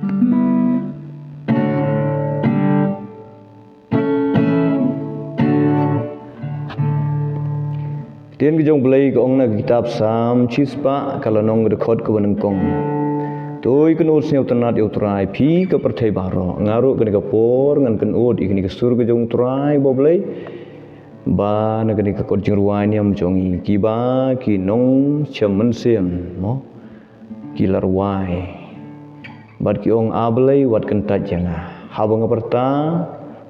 Tian ke jong belai ke ong na kitab Sam Chispa kalau nong rekod ke benengkong. Toi kan ut snew tanat eu trai pi ke pertai baro ngaru ke por ngan kan ut ikni ke sur ke jong trai bo belai ba na ke kod jing ruai niam jongi ki ba ki nong chamen sem mo ki larwai bat ki ong ablai wat kan tat janga habang perta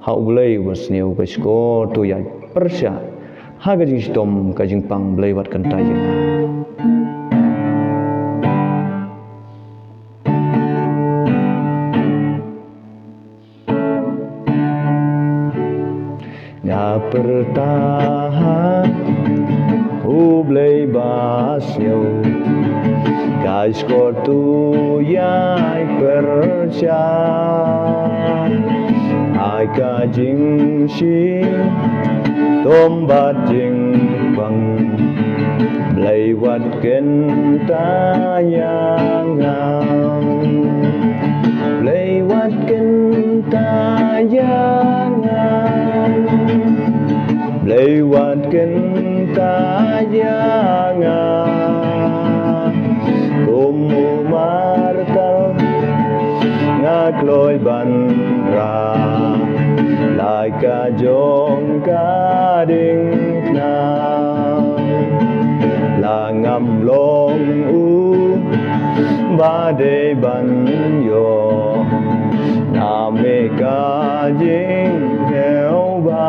hau belai was snew ke sko tu ya persya haga jing stom ka jing pang belai wat kan tat janga. Na pertahan hublay basyo guys ko tu yai percha ai ka jing shi tom bat jing bang blay wat ken ta yang blay wat ken ta yang lewat kentayangan kumu martal ngakloi banra lai ka jong kading na langam long badai ban yo name ka jing theo ba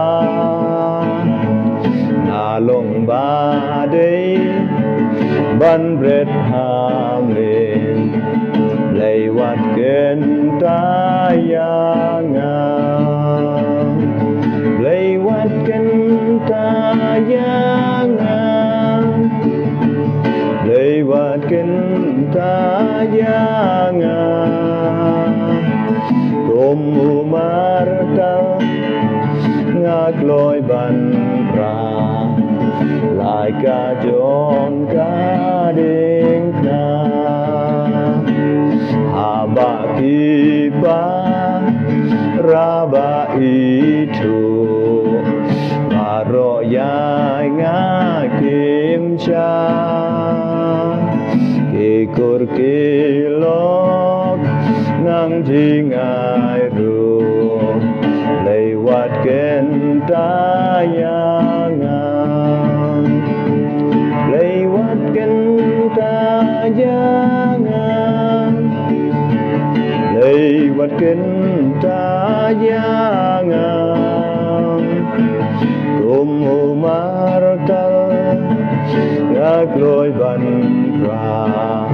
long ba day ban bret ham lên lay wat ken tayangan lay wat ken tayangan lay wat ken tayangan kumu martal ngakloi ban ra lai ka jong kading na haba kipa raba itu baro yai ngakim cha kikur kilok nang jingai ru lewat kentayangan lewat kentayangan lewat kentayangan kumu martal ngakloi ban ra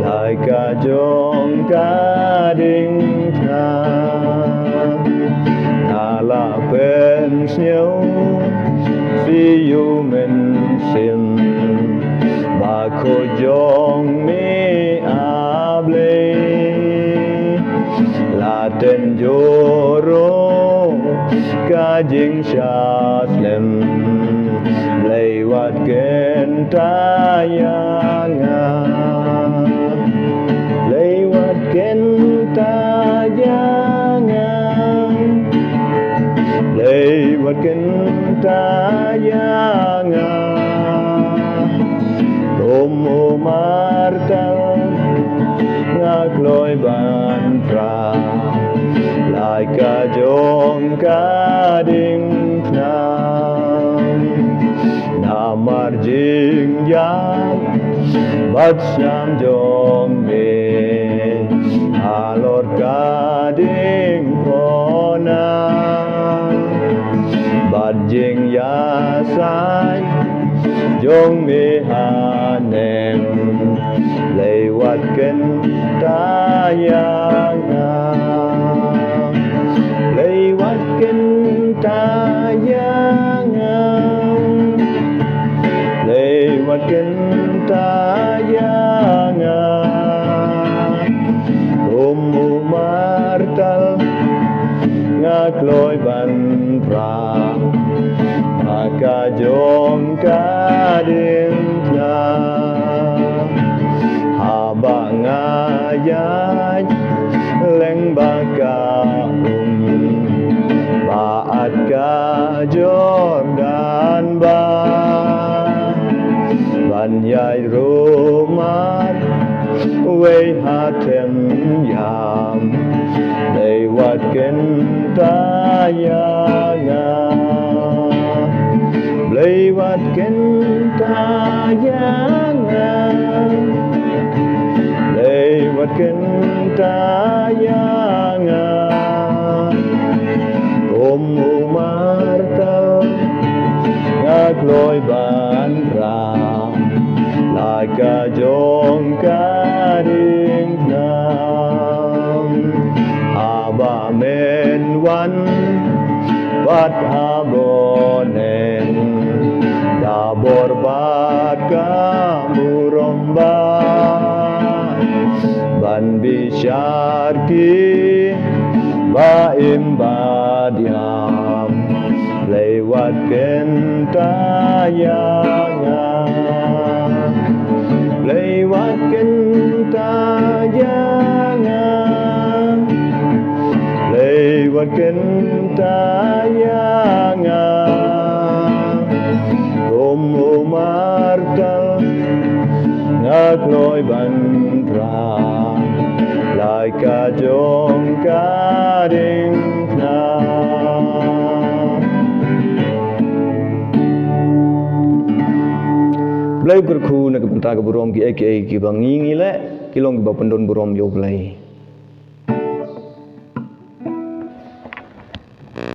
lai ka jong kading na la pen snew see you men sim ba ko jong mi able la ten joro ka jing shat lem lay wat ken tayangan lay wat ken tayangan lewat kentayangan kumu martal ngakloi ban pra lai ka jong kading na namar jing yang bat sam jong be alor kading kona jing ya sai jong mi hanem lewat kentayangan lewat kentayangan lewat kentayangan kumu martal ngakloi ban pra maka jong kading na haba ngayay way hatem yam lewat gentayangan lewat gentayangan lewat gentayangan martal ngagloi bandra laga jong karing nam aba men wan bat abonen dabor baka muromba ban bisyarki baim badiam lewat gentayangan lewat gentayangan lewat gentayangan Romo martal ngagloi bandra lai ka jong karing na Blai berku nak bentang ke burom ki aka ki bangingi le kilong ki bapendon burom yo blai